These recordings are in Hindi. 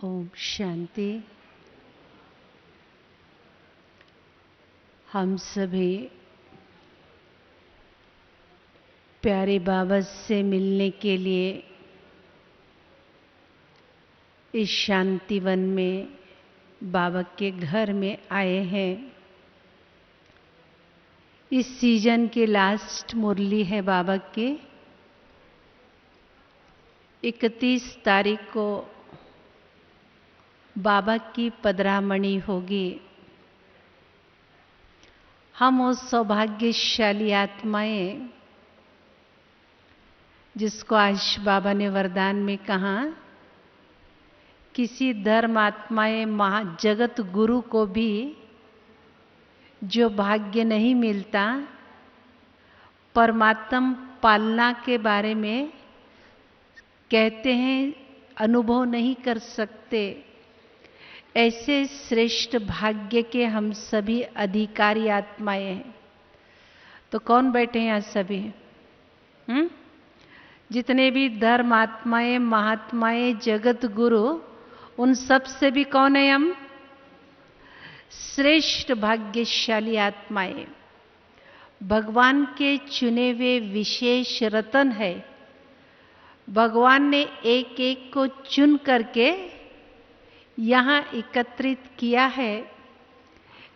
ओम शांति। हम सभी प्यारे बाबा से मिलने के लिए इस शांतिवन में बाबा के घर में आए हैं। इस सीजन की लास्ट मुरली है बाबा की। 31 तारीख को बाबा की पदरामणि होगी। हम उस सौभाग्यशाली आत्माएं जिसको आज बाबा ने वरदान में कहा, किसी धर्म आत्माएं जगत गुरु को भी जो भाग्य नहीं मिलता, परमात्म पालना के बारे में कहते हैं अनुभव नहीं कर सकते, ऐसे श्रेष्ठ भाग्य के हम सभी अधिकारी आत्माएं हैं। तो कौन बैठे हैं यहाँ सभी? जितने भी धर्म आत्माएं, महात्माएं, जगत गुरु, उन सब से भी कौन है हम? श्रेष्ठ भाग्यशाली आत्माएं। भगवान के चुने हुए विशेष रतन है। भगवान ने एक एक को चुन करके यहाँ एकत्रित किया है।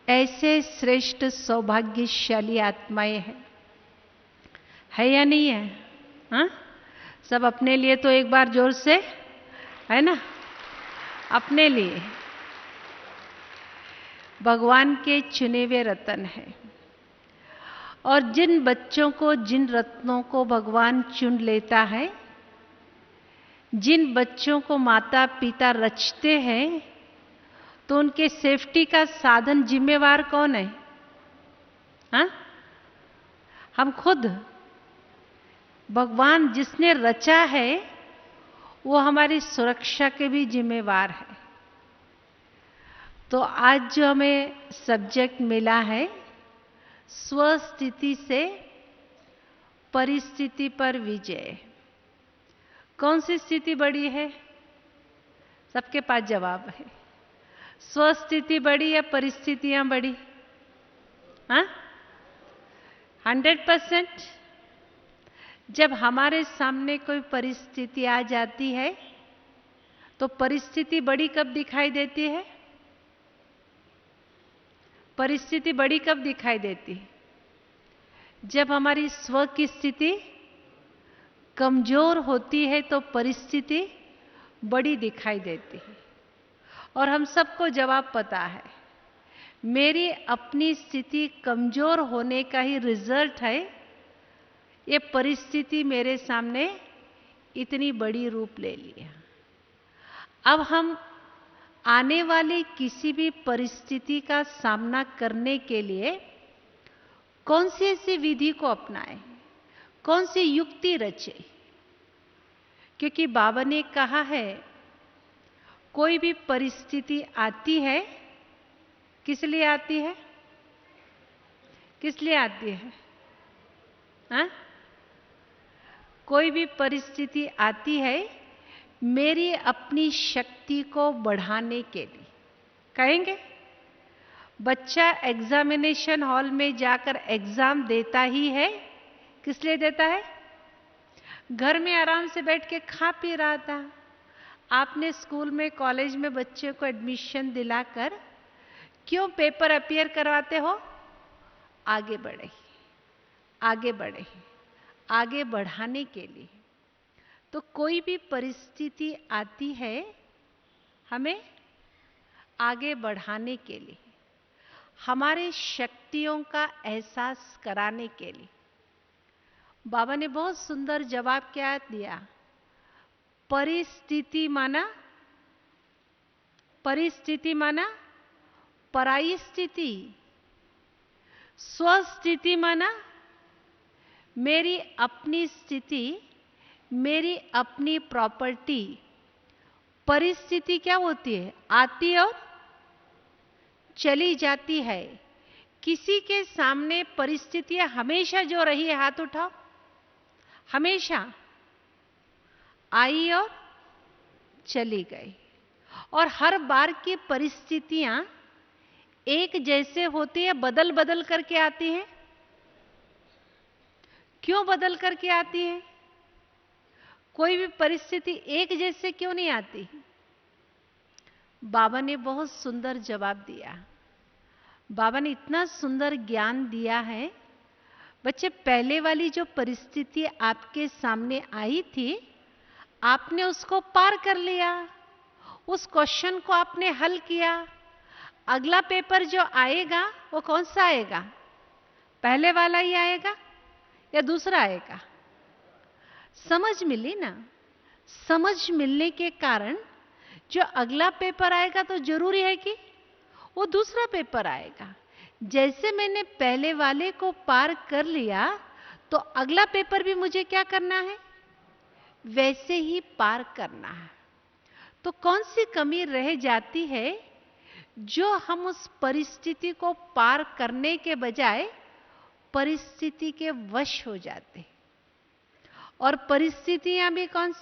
ऐसे श्रेष्ठ सौभाग्यशाली आत्माएं हैं। है या नहीं है? हाँ, सब अपने लिए तो एक बार जोर से है ना, अपने लिए भगवान के चुने हुए रतन है। और जिन बच्चों को, जिन रत्नों को भगवान चुन लेता है, जिन बच्चों को माता पिता रचते हैं, तो उनके सेफ्टी का साधन जिम्मेवार कौन है? हाँ, हम खुद। भगवान जिसने रचा है वो हमारी सुरक्षा के भी जिम्मेवार है। तो आज जो हमें सब्जेक्ट मिला है, स्वस्थिति से परिस्थिति पर विजय। कौन सी स्थिति बड़ी है? सबके पास जवाब है। स्वस्थिति बड़ी या परिस्थितियां बड़ी? हाँ, 100%। जब हमारे सामने कोई परिस्थिति आ जाती है तो परिस्थिति बड़ी कब दिखाई देती है? परिस्थिति बड़ी कब दिखाई देती है? जब हमारी स्व की स्थिति कमजोर होती है तो परिस्थिति बड़ी दिखाई देती है। और हम सबको जवाब पता है, मेरी अपनी स्थिति कमजोर होने का ही रिजल्ट है ये परिस्थिति मेरे सामने इतनी बड़ी रूप ले लिया। अब हम आने वाली किसी भी परिस्थिति का सामना करने के लिए कौन सी ऐसी विधि को अपनाएं, कौन सी युक्ति रचे? क्योंकि बाबा ने कहा है, कोई भी परिस्थिति आती है, किस लिए आती है? किस लिए आती है? हाँ? कोई भी परिस्थिति आती है मेरी अपनी शक्ति को बढ़ाने के लिए। कहेंगे, बच्चा एग्जामिनेशन हॉल में जाकर एग्जाम देता ही है, किस लिए देता है? घर में आराम से बैठ के खा पी रहा था। आपने स्कूल में, कॉलेज में बच्चे को एडमिशन दिलाकर क्यों पेपर अपीयर करवाते हो? आगे बढ़े, आगे बढ़े, आगे बढ़ाने के लिए। तो कोई भी परिस्थिति आती है हमें आगे बढ़ाने के लिए, हमारे शक्तियों का एहसास कराने के लिए। बाबा ने बहुत सुंदर जवाब क्या दिया? परिस्थिति माना, परिस्थिति माना पराई स्थिति, स्वस्थिति माना मेरी अपनी स्थिति, मेरी अपनी प्रॉपर्टी। परिस्थिति क्या होती है? आती और चली जाती है। किसी के सामने परिस्थितियां हमेशा जो रही है, हाथ उठाओ। हमेशा आई और चली गई। और हर बार की परिस्थितियां एक जैसे होती है, बदल बदल करके आती हैं? क्यों बदल करके आती है? कोई भी परिस्थिति एक जैसे क्यों नहीं आती? बाबा ने बहुत सुंदर जवाब दिया। बाबा ने इतना सुंदर ज्ञान दिया है। बच्चे, पहले वाली जो परिस्थिति आपके सामने आई थी, आपने उसको पार कर लिया, उस क्वेश्चन को आपने हल किया। अगला पेपर जो आएगा वो कौन सा आएगा? पहले वाला ही आएगा या दूसरा आएगा? समझ मिली ना? समझ मिलने के कारण जो अगला पेपर आएगा तो जरूरी है कि वो दूसरा पेपर आएगा। जैसे मैंने पहले वाले को पार कर लिया तो अगला पेपर भी मुझे क्या करना है? वैसे ही पार करना है। तो कौन सी कमी रह जाती है जो हम उस परिस्थिति को पार करने के बजाय परिस्थिति के वश हो जाते? और परिस्थितियां भी कौन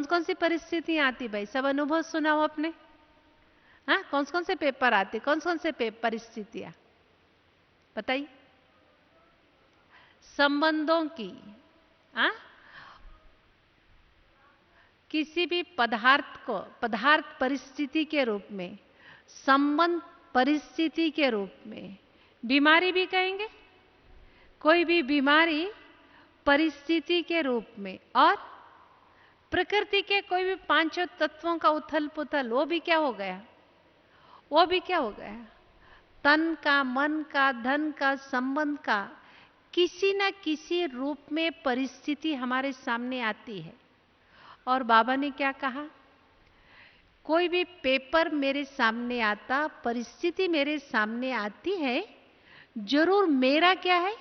कौन सी परिस्थितियां आती भाई? सब अनुभव सुनाओ अपने। हाँ, कौन कौन से पेपर आते? कौन से परिस्थितियां बताइए? संबंधों की, हाँ, किसी भी पदार्थ परिस्थिति के रूप में, संबंध परिस्थिति के रूप में, बीमारी भी कहेंगे, कोई भी बीमारी परिस्थिति के रूप में, और प्रकृति के कोई भी पांचों तत्वों का उथल पुथल, वो भी क्या हो गया? वो भी क्या हो गया? तन का, मन का, धन का, संबंध का, किसी ना किसी रूप में परिस्थिति हमारे सामने आती है। और बाबा ने क्या कहा? कोई भी पेपर मेरे सामने आता, परिस्थिति मेरे सामने आती है, जरूर मेरा क्या है?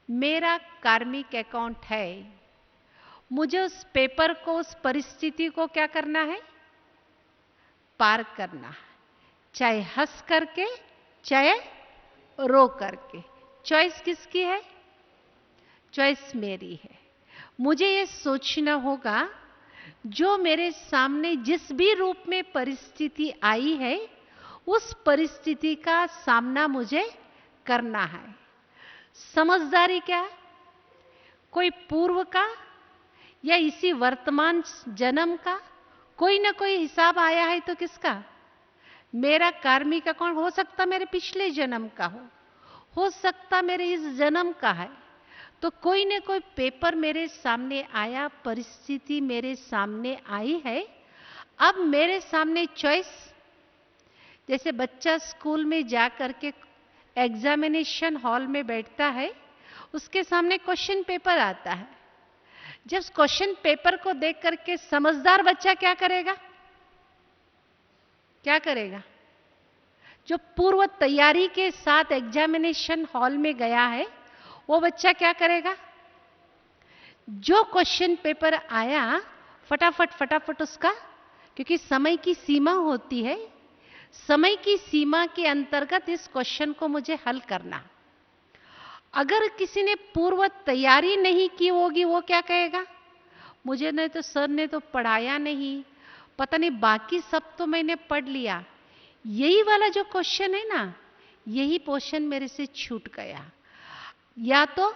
मेरा कार्मिक अकाउंट है। मुझे उस पेपर को, उस परिस्थिति को क्या करना है? पार करना है, चाहे हंस करके, चाहे रो करके। चॉइस किसकी है? चॉइस मेरी है। मुझे ये सोचना होगा, जो मेरे सामने जिस भी रूप में परिस्थिति आई है, उस परिस्थिति का सामना मुझे करना है। समझदारी क्या है? कोई पूर्व का या इसी वर्तमान जन्म का कोई ना कोई हिसाब आया है तो किसका? मेरा कार्मिक अकाउंट हो सकता मेरे पिछले जन्म का हो सकता मेरे इस जन्म का है। तो कोई न कोई पेपर मेरे सामने आया, परिस्थिति मेरे सामने आई है। अब मेरे सामने चॉइस, जैसे बच्चा स्कूल में जा करके एग्जामिनेशन हॉल में बैठता है, उसके सामने क्वेश्चन पेपर आता है। जब क्वेश्चन पेपर को देख करके समझदार बच्चा क्या करेगा? क्या करेगा? जो पूर्व तैयारी के साथ एग्जामिनेशन हॉल में गया है, वो बच्चा क्या करेगा? जो क्वेश्चन पेपर आया, फटाफट उसका, क्योंकि समय की सीमा होती है, समय की सीमा के अंतर्गत इस क्वेश्चन को मुझे हल करना। अगर किसी ने पूर्व तैयारी नहीं की होगी, वो क्या कहेगा? मुझे नहीं तो सर ने तो पढ़ाया नहीं, पता नहीं, बाकी सब तो मैंने पढ़ लिया, यही वाला जो क्वेश्चन है ना, यही क्वेश्चन मेरे से छूट गया। या तो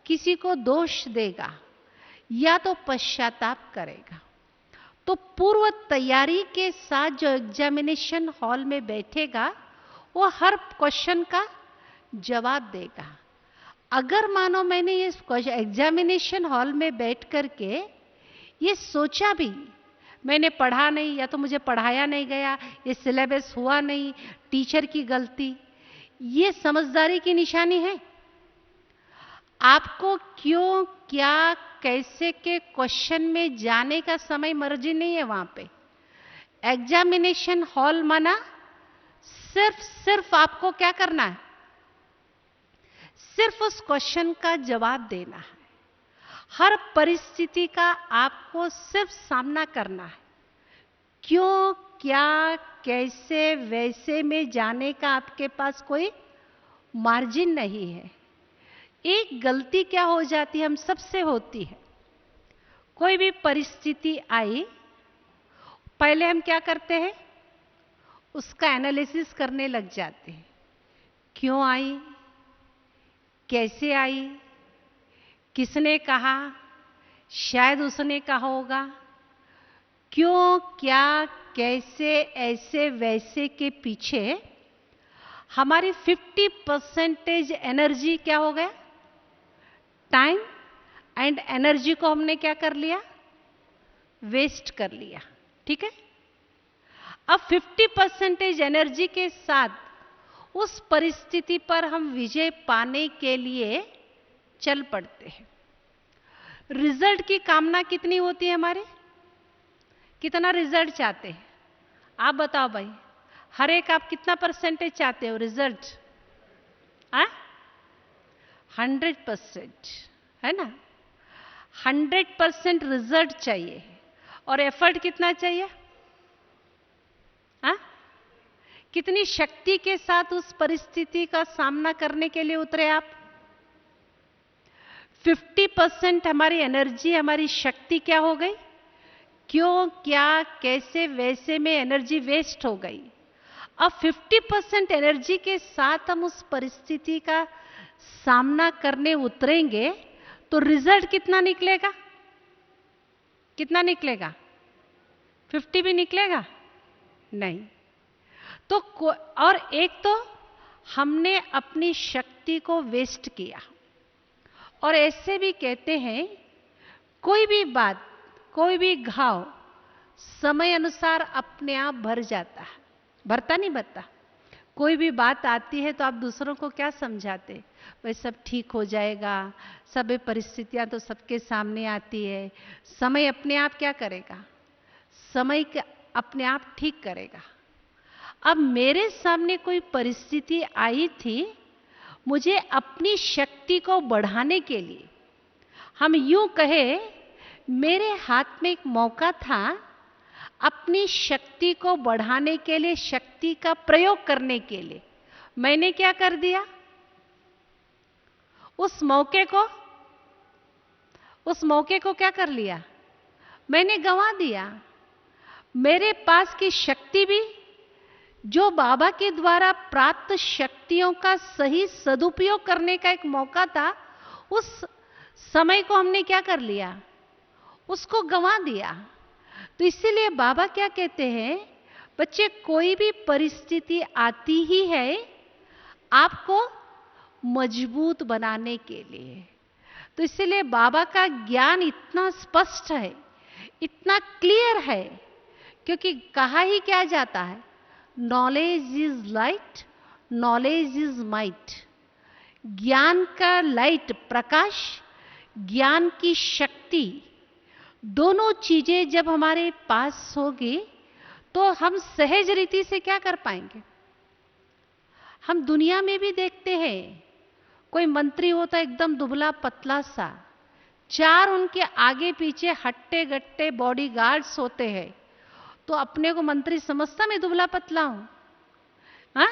किसी को दोष देगा या तो पश्चाताप करेगा। तो पूर्व तैयारी के साथ जो एग्जामिनेशन हॉल में बैठेगा, वो हर क्वेश्चन का जवाब देगा। अगर मानो मैंने ये एग्जामिनेशन हॉल में बैठ करके ये सोचा भी, मैंने पढ़ा नहीं, या तो मुझे पढ़ाया नहीं गया, ये सिलेबस हुआ नहीं, टीचर की गलती, ये समझदारी की निशानी है? आपको क्यों, क्या, कैसे के क्वेश्चन में जाने का समय मर्जी नहीं है वहां पे। एग्जामिनेशन हॉल माना सिर्फ आपको क्या करना है? सिर्फ उस क्वेश्चन का जवाब देना है। हर परिस्थिति का आपको सिर्फ सामना करना है। क्यों, क्या, कैसे, वैसे में जाने का आपके पास कोई मार्जिन नहीं है। एक गलती क्या हो जाती है, हम सबसे होती है। कोई भी परिस्थिति आई, पहले हम क्या करते हैं, उसका एनालिसिस करने लग जाते हैं। क्यों आई, कैसे आई, किसने कहा, शायद उसने कहा होगा, क्यों, क्या, कैसे, ऐसे वैसे के पीछे हमारी 50% एनर्जी क्या हो गया, टाइम एंड एनर्जी को हमने क्या कर लिया, वेस्ट कर लिया। ठीक है, अब 50% एनर्जी के साथ उस परिस्थिति पर हम विजय पाने के लिए चल पड़ते हैं। रिजल्ट की कामना कितनी होती है हमारे, कितना रिजल्ट चाहते हैं, आप बताओ भाई, हर एक आप कितना परसेंटेज चाहते हो रिजल्ट, 100%, है ना। 100% रिजल्ट चाहिए और एफर्ट कितना चाहिए, कितनी शक्ति के साथ उस परिस्थिति का सामना करने के लिए उतरे आप। 50% हमारी एनर्जी, हमारी शक्ति क्या हो गई, क्यों, क्या, कैसे, वैसे में एनर्जी वेस्ट हो गई। अब 50% एनर्जी के साथ हम उस परिस्थिति का सामना करने उतरेंगे तो रिजल्ट कितना निकलेगा, कितना निकलेगा, 50 भी निकलेगा नहीं। तो और एक तो हमने अपनी शक्ति को वेस्ट किया। और ऐसे भी कहते हैं कोई भी बात, कोई भी घाव समय अनुसार अपने आप भर जाता है, भरता नहीं भरता। कोई भी बात आती है तो आप दूसरों को क्या समझाते, भाई सब ठीक हो जाएगा, सब परिस्थितियां तो सबके सामने आती है, समय अपने आप क्या करेगा, समय अपने आप ठीक करेगा। अब मेरे सामने कोई परिस्थिति आई थी, मुझे अपनी शक्ति को बढ़ाने के लिए, हम यूं कहे मेरे हाथ में एक मौका था अपनी शक्ति को बढ़ाने के लिए, शक्ति का प्रयोग करने के लिए। मैंने क्या कर दिया, उस मौके को क्या कर लिया, मैंने गंवा दिया। मेरे पास की शक्ति भी, जो बाबा के द्वारा प्राप्त शक्तियों का सही सदुपयोग करने का एक मौका था, उस समय को हमने क्या कर लिया, उसको गंवा दिया। तो इसीलिए बाबा क्या कहते हैं, बच्चे कोई भी परिस्थिति आती ही है आपको मजबूत बनाने के लिए। तो इसीलिए बाबा का ज्ञान इतना स्पष्ट है, इतना क्लियर है, क्योंकि कहा ही क्या जाता है, knowledge is light, knowledge is might. ज्ञान का लाइट, प्रकाश, ज्ञान की शक्ति, दोनों चीजें जब हमारे पास होगी तो हम सहज रीति से क्या कर पाएंगे। हम दुनिया में भी देखते हैं, कोई मंत्री होता है एकदम दुबला पतला सा, 4 उनके आगे पीछे हट्टे गट्टे बॉडीगार्ड्स होते हैं, तो अपने को मंत्री समझता मैं दुबला पतला हूं। हाँ,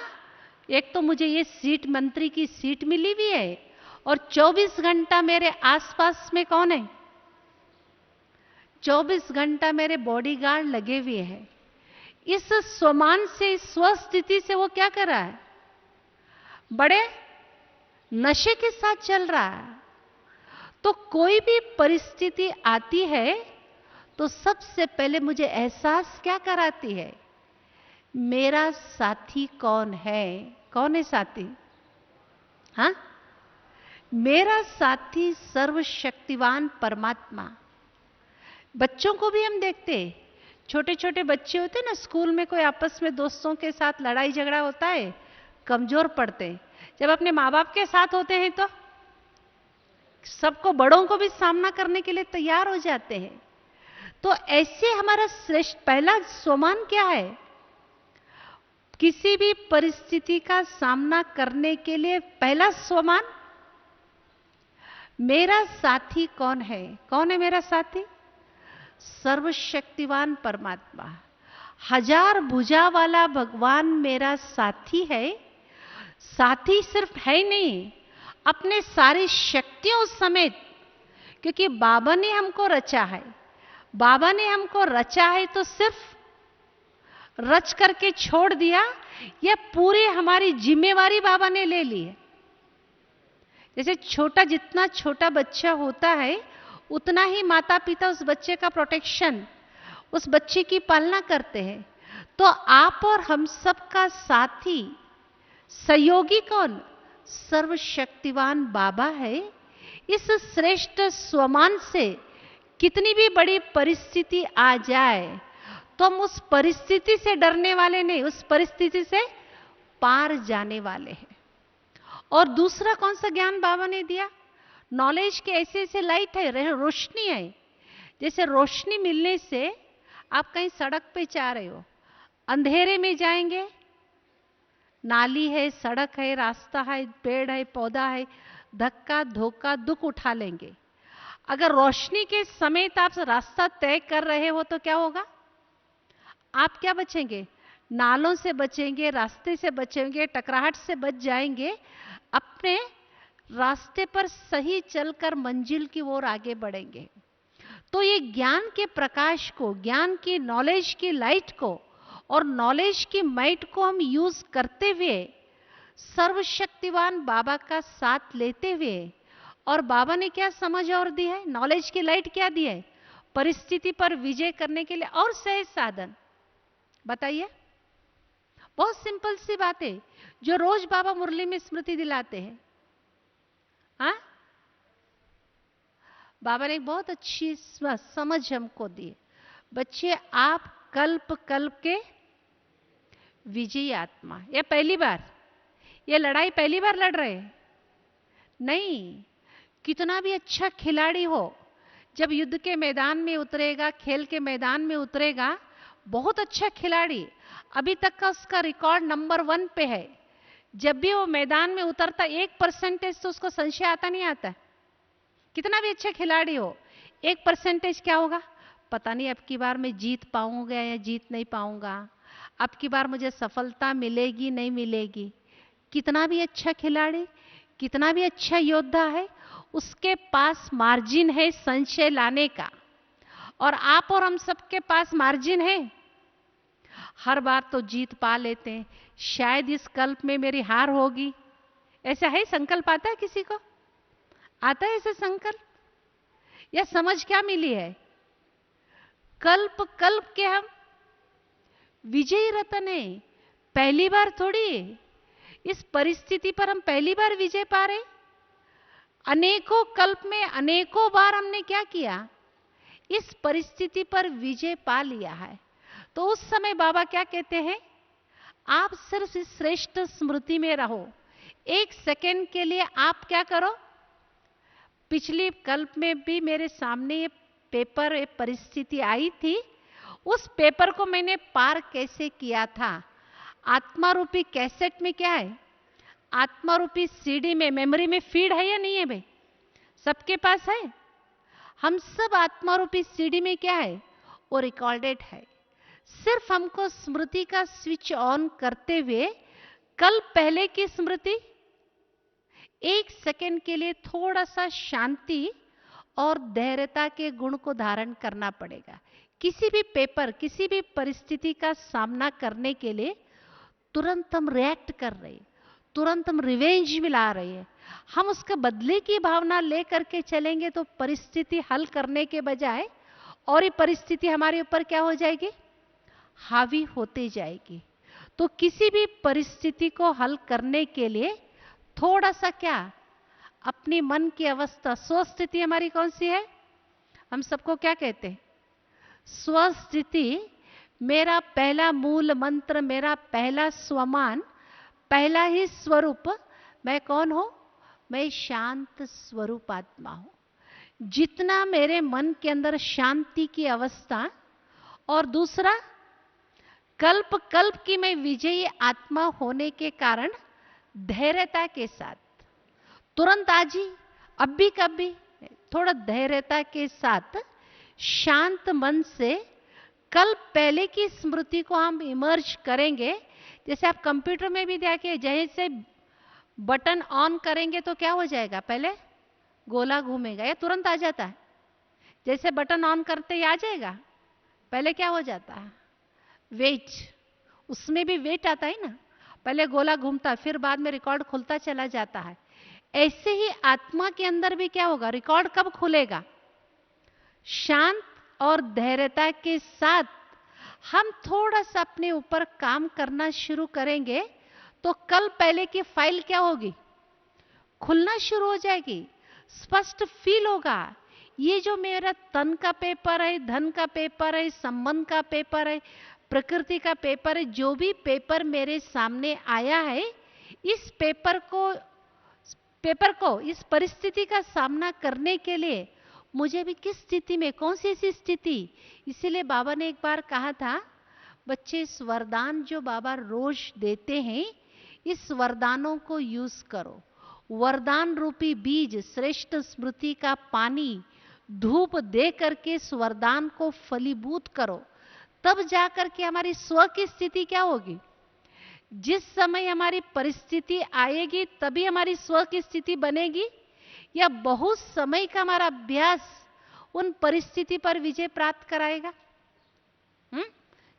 एक तो मुझे ये सीट, मंत्री की सीट मिली हुई है, और 24 घंटा मेरे आसपास में कौन है, 24 घंटा मेरे बॉडीगार्ड लगे हुए हैं। इस स्वमान से, इस स्वस्थिति से वो क्या कर रहा है, बड़े नशे के साथ चल रहा है। तो कोई भी परिस्थिति आती है तो सबसे पहले मुझे एहसास क्या कराती है, मेरा साथी कौन है। कौन है साथी, हाँ, मेरा साथी सर्वशक्तिवान परमात्मा। बच्चों को भी हम देखते हैं, छोटे छोटे बच्चे होते हैं ना, स्कूल में कोई आपस में दोस्तों के साथ लड़ाई झगड़ा होता है, कमजोर पड़ते हैं। जब अपने माँ बाप के साथ होते हैं तो सबको, बड़ों को भी सामना करने के लिए तैयार हो जाते हैं। तो ऐसे हमारा श्रेष्ठ पहला स्वमान क्या है, किसी भी परिस्थिति का सामना करने के लिए पहला स्वमान, मेरा साथी कौन है। कौन है मेरा साथी, सर्वशक्तिवान परमात्मा, 1000 भुजा वाला भगवान मेरा साथी है। साथी सिर्फ है नहीं, अपने सारी शक्तियों समेत, क्योंकि बाबा ने हमको रचा है। बाबा ने हमको रचा है तो सिर्फ रच करके छोड़ दिया, या पूरी हमारी जिम्मेवारी बाबा ने ले ली है? जैसे जितना छोटा बच्चा होता है, उतना ही माता पिता उस बच्चे का प्रोटेक्शन, उस बच्चे की पालना करते हैं। तो आप और हम सबका साथी सहयोगी कौन? सर्वशक्तिवान बाबा है। इस श्रेष्ठ स्वमान से कितनी भी बड़ी परिस्थिति आ जाए तो हम उस परिस्थिति से डरने वाले नहीं, उस परिस्थिति से पार जाने वाले हैं। और दूसरा कौन सा ज्ञान बाबा ने दिया? नॉलेज के ऐसे ऐसे लाइट है, रोशनी है। जैसे रोशनी मिलने से आप कहीं सड़क पे जा रहे हो, अंधेरे में जाएंगे, नाली है, सड़क है, रास्ता है, पेड़ है, पौधा है, धक्का धोखा दुख उठा लेंगे। अगर रोशनी के समेत आप रास्ता तय कर रहे हो तो क्या होगा? आप क्या बचेंगे? नालों से बचेंगे, रास्ते से बचेंगे, टकराहट से बच जाएंगे, अपने रास्ते पर सही चलकर मंजिल की ओर आगे बढ़ेंगे। तो ये ज्ञान के प्रकाश को, ज्ञान की नॉलेज की लाइट को और नॉलेज की माइट को हम यूज करते हुए, सर्वशक्तिवान बाबा का साथ लेते हुए, और बाबा ने क्या समझ और दी है? नॉलेज की लाइट क्या दी है? परिस्थिति पर विजय करने के लिए और सहज साधन। बताइए, बहुत सिंपल सी बात है जो रोज बाबा मुरली में स्मृति दिलाते हैं। हाँ, बाबा ने एक बहुत अच्छी समझ हमको दी। बच्चे, आप कल्प कल्प के विजयी आत्मा। ये पहली बार, ये लड़ाई पहली बार लड़ रहे हैं नहीं। कितना भी अच्छा खिलाड़ी हो, जब युद्ध के मैदान में उतरेगा, खेल के मैदान में उतरेगा, बहुत अच्छा खिलाड़ी, अभी तक का उसका रिकॉर्ड नंबर 1 पे है। जब भी वो मैदान में उतरता 1% तो उसको संशय आता नहीं आता? कितना भी अच्छा खिलाड़ी हो, 1% क्या होगा? पता नहीं अब की बार मैं जीत पाऊंगा या जीत नहीं पाऊंगा, अब की बार मुझे सफलता मिलेगी नहीं मिलेगी। कितना भी अच्छा खिलाड़ी, कितना भी अच्छा योद्धा है, उसके पास मार्जिन है संशय लाने का। और आप और हम सबके पास मार्जिन है। हर बार तो जीत पा लेते हैं, शायद इस कल्प में मेरी हार होगी, ऐसा है संकल्प? आता है किसी को? आता है ऐसा संकल्प? या समझ क्या मिली है? कल्प कल्प के हम विजयी रतन है, पहली बार थोड़ी। इस परिस्थिति पर हम पहली बार विजय पा रहे। अनेकों कल्प में अनेकों बार हमने क्या किया? इस परिस्थिति पर विजय पा लिया है। तो उस समय बाबा क्या कहते हैं? आप सिर्फ इस श्रेष्ठ स्मृति में रहो। 1 सेकेंड के लिए आप क्या करो? पिछली कल्प में भी मेरे सामने ये पेपर, ये परिस्थिति आई थी, उस पेपर को मैंने पार कैसे किया था? आत्मा रूपी कैसेट में क्या है? आत्मा रूपी सीडी में, मेमोरी में फीड है या नहीं है भाई? सबके पास है। हम सब आत्मा रूपी सीडी में क्या है? वो रिकॉर्डेड है। सिर्फ हमको स्मृति का स्विच ऑन करते हुए कल पहले की स्मृति 1 सेकेंड के लिए थोड़ा सा शांति और धैर्यता के गुण को धारण करना पड़ेगा। किसी भी पेपर, किसी भी परिस्थिति का सामना करने के लिए तुरंत हम रिएक्ट कर रहे हैं, तुरंत हम रिवेंज मिला रहे हैं। हम उसके बदले की भावना लेकर के चलेंगे तो परिस्थिति हल करने के बजाय और ये परिस्थिति हमारे ऊपर क्या हो जाएगी? हावी होते जाएगी। तो किसी भी परिस्थिति को हल करने के लिए थोड़ा सा क्या, अपनी मन की अवस्था, स्वस्थिति हमारी कौन सी है? हम सबको क्या कहते हैं? स्वस्थिति मेरा पहला मूल मंत्र, मेरा पहला स्वमान, पहला ही स्वरूप। मैं कौन हूं? मैं शांत स्वरूप आत्मा हूं। जितना मेरे मन के अंदर शांति की अवस्था, और दूसरा कल्प कल्प की मैं विजयी आत्मा होने के कारण धैर्यता के साथ, तुरंत आज ही, अब भी कभी, थोड़ा धैर्यता के साथ शांत मन से कल पहले की स्मृति को हम इमर्ज करेंगे। जैसे आप कंप्यूटर में भी देखिए, जैसे बटन ऑन करेंगे तो क्या हो जाएगा? पहले गोला घूमेगा या तुरंत आ जाता है? जैसे बटन ऑन करते ही आ जाएगा, पहले क्या हो जाता है? वेट, उसमें भी वेट आता है ना, पहले गोला घूमता है, फिर बाद में रिकॉर्ड खुलता चला जाता है। ऐसे ही आत्मा के अंदर भी क्या होगा, रिकॉर्ड कब खुलेगा? शांत और धैर्यता के साथ हम थोड़ा सा अपने ऊपर काम करना शुरू करेंगे तो कल पहले की फाइल क्या होगी, खुलना शुरू हो जाएगी, स्पष्ट फील होगा। ये जो मेरा तन का पेपर है, धन का पेपर है, संबंध का पेपर है, प्रकृति का पेपर है, जो भी पेपर मेरे सामने आया है, इस पेपर को इस परिस्थिति का सामना करने के लिए मुझे भी किस स्थिति में, कौन सी ऐसी स्थिति। इसीलिए बाबा ने एक बार कहा था, बच्चे इस वरदान जो बाबा रोज देते हैं, इस वरदानों को यूज करो। वरदान रूपी बीज, श्रेष्ठ स्मृति का पानी, धूप दे करके इस वरदान को फलीभूत करो, तब जाकर के हमारी स्व की स्थिति क्या होगी। जिस समय हमारी परिस्थिति आएगी तभी हमारी स्व की स्थिति बनेगी, या बहुत समय का हमारा अभ्यास उन परिस्थिति पर विजय प्राप्त कराएगा।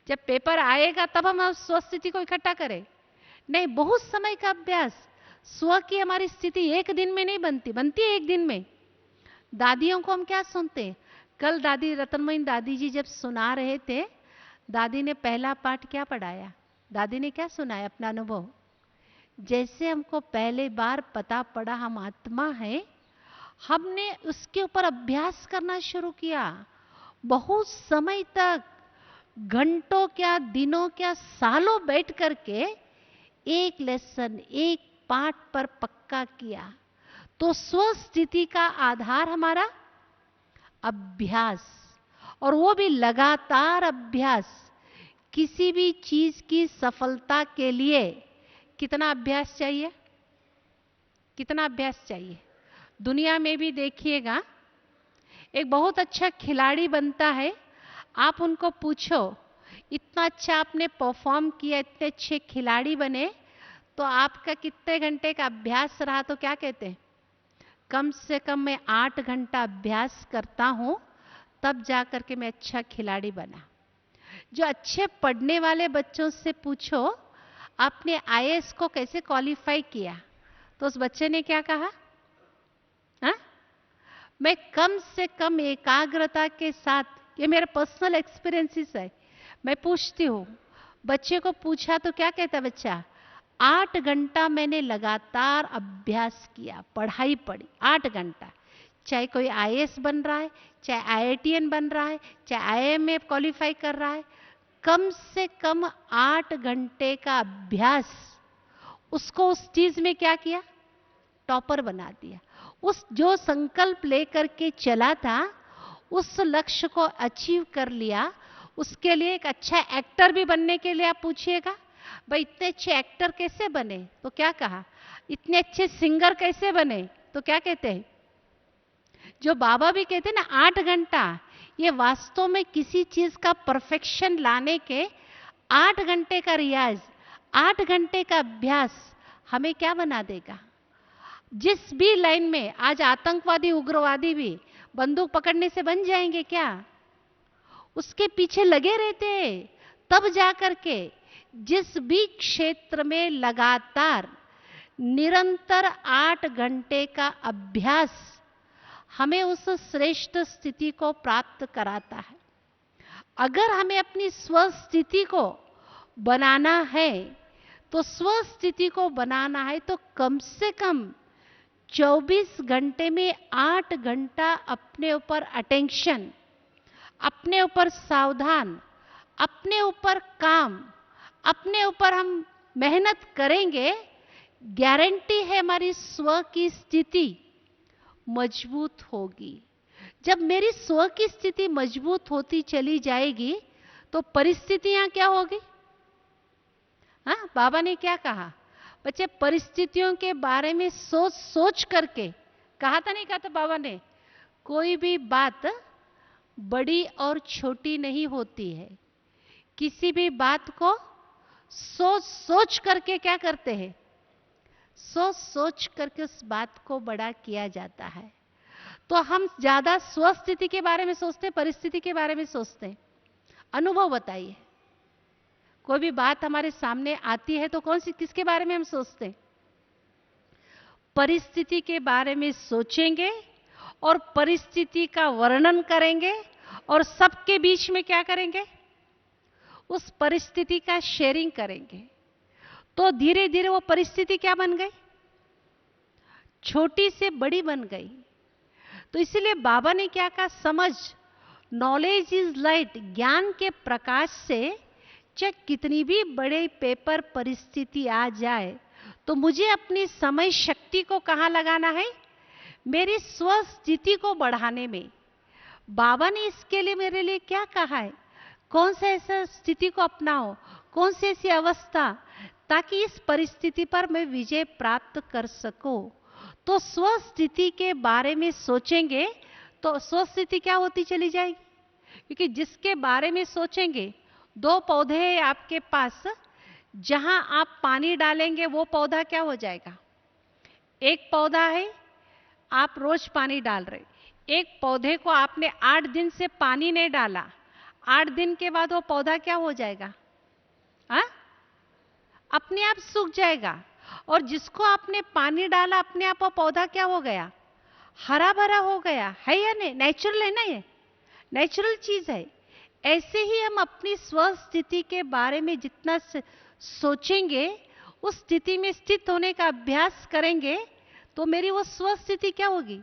जब पेपर आएगा तब हम स्व स्थिति को इकट्ठा करें? नहीं, बहुत समय का अभ्यास। स्व की हमारी स्थिति एक दिन में नहीं बनती, बनती है एक दिन में। दादियों को हम क्या सुनते हैं, कल दादी रतनमयी दादी जी जब सुना रहे थे, दादी ने पहला पाठ क्या पढ़ाया, दादी ने क्या सुनाया अपना अनुभव। जैसे हमको पहले बार पता पड़ा हम आत्मा हैं, हमने उसके ऊपर अभ्यास करना शुरू किया। बहुत समय तक, घंटों क्या, दिनों क्या, सालों बैठ करके एक लेसन, एक पाठ पर पक्का किया। तो स्व स्थिति का आधार हमारा अभ्यास, और वो भी लगातार अभ्यास। किसी भी चीज की सफलता के लिए कितना अभ्यास चाहिए, कितना अभ्यास चाहिए। दुनिया में भी देखिएगा, एक बहुत अच्छा खिलाड़ी बनता है, आप उनको पूछो इतना अच्छा आपने परफॉर्म किया, इतने अच्छे खिलाड़ी बने, तो आपका कितने घंटे का अभ्यास रहा, तो क्या कहते हैं, कम से कम मैं 8 घंटा अभ्यास करता हूं, तब जाकर के मैं अच्छा खिलाड़ी बना। जो अच्छे पढ़ने वाले बच्चों से पूछो आपने आईएएस को कैसे क्वालिफाई किया, तो उस बच्चे ने क्या कहा, हा? मैं कम से कम एकाग्रता के साथ, ये मेरा पर्सनल एक्सपीरियंसेस है, मैं पूछती हूँ, बच्चे को पूछा तो क्या कहता बच्चा, 8 घंटा मैंने लगातार अभ्यास किया, पढ़ाई पढ़ी 8 घंटा। चाहे कोई आईएएस बन रहा है, चाहे आईआईटीएन बन रहा है, चाहे आईआईएम में क्वालिफाई कर रहा है, कम से कम 8 घंटे का अभ्यास उसको उस चीज में क्या किया, टॉपर बना दिया। उस जो संकल्प लेकर के चला था, उस लक्ष्य को अचीव कर लिया। उसके लिए एक अच्छा एक्टर भी बनने के लिए आप पूछिएगा, भाई इतने अच्छे एक्टर कैसे बने, तो क्या कहा, इतने अच्छे सिंगर कैसे बने, तो क्या कहते हैं, जो बाबा भी कहते हैं ना 8 घंटा, ये वास्तव में किसी चीज का परफेक्शन लाने के 8 घंटे का रियाज, 8 घंटे का अभ्यास हमें क्या बना देगा। जिस भी लाइन में आज आतंकवादी उग्रवादी भी बंदूक पकड़ने से बन जाएंगे क्या, उसके पीछे लगे रहते हैं, तब जाकर के जिस भी क्षेत्र में लगातार निरंतर 8 घंटे का अभ्यास हमें उस श्रेष्ठ स्थिति को प्राप्त कराता है। अगर हमें अपनी स्वस्थिति को बनाना है, तो स्वस्थिति को बनाना है तो कम से कम 24 घंटे में 8 घंटा अपने ऊपर अटेंशन, अपने ऊपर सावधान, अपने ऊपर काम, अपने ऊपर हम मेहनत करेंगे, गारंटी है हमारी स्व की स्थिति मजबूत होगी। जब मेरी स्व की स्थिति मजबूत होती चली जाएगी तो परिस्थितियां क्या होगी। हाँ, बाबा ने क्या कहा, बच्चे परिस्थितियों के बारे में सोच सोच करके, कहा था नहीं कहा था बाबा ने, कोई भी बात बड़ी और छोटी नहीं होती है, किसी भी बात को सोच सोच करके क्या करते हैं, सोच सोच करके उस बात को बड़ा किया जाता है। तो हम ज्यादा स्वस्थिति के बारे में सोचते हैं, परिस्थिति के बारे में सोचते हैं। अनुभव बताइए, कोई भी बात हमारे सामने आती है तो कौन सी, किसके बारे में हम सोचते हैं? परिस्थिति के बारे में सोचेंगे और परिस्थिति का वर्णन करेंगे और सबके बीच में क्या करेंगे? उस परिस्थिति का शेयरिंग करेंगे। तो धीरे धीरे वो परिस्थिति क्या बन गई? छोटी से बड़ी बन गई। तो इसलिए बाबा ने क्या कहा? समझ, नॉलेज इज लाइट, ज्ञान के प्रकाश से चाहे कितनी भी बड़े पेपर परिस्थिति आ जाए तो मुझे अपनी समय शक्ति को कहां लगाना है? मेरी स्वस्थिति को बढ़ाने में। बाबा ने इसके लिए मेरे लिए क्या कहा है? कौन सा ऐसा स्थिति को अपनाओ, कौन सी ऐसी अवस्था, ताकि इस परिस्थिति पर मैं विजय प्राप्त कर सकूं। तो स्वस्थिति के बारे में सोचेंगे तो स्वस्थिति क्या होती चली जाएगी? क्योंकि जिसके बारे में सोचेंगे, दो पौधे हैं आपके पास, जहां आप पानी डालेंगे वो पौधा क्या हो जाएगा? एक पौधा है, आप रोज पानी डाल रहे, एक पौधे को आपने 8 दिन से पानी नहीं डाला, 8 दिन के बाद वो पौधा क्या हो जाएगा? अपने आप सूख जाएगा। और जिसको आपने पानी डाला, अपने आप वो पौधा क्या हो गया? हरा भरा हो गया। है या नहीं? नेचुरल है ना, ये नेचुरल चीज है। ऐसे ही हम अपनी स्वस्थिति के बारे में जितना सोचेंगे, उस स्थिति में स्थित होने का अभ्यास करेंगे, तो मेरी वो स्वस्थिति क्या होगी?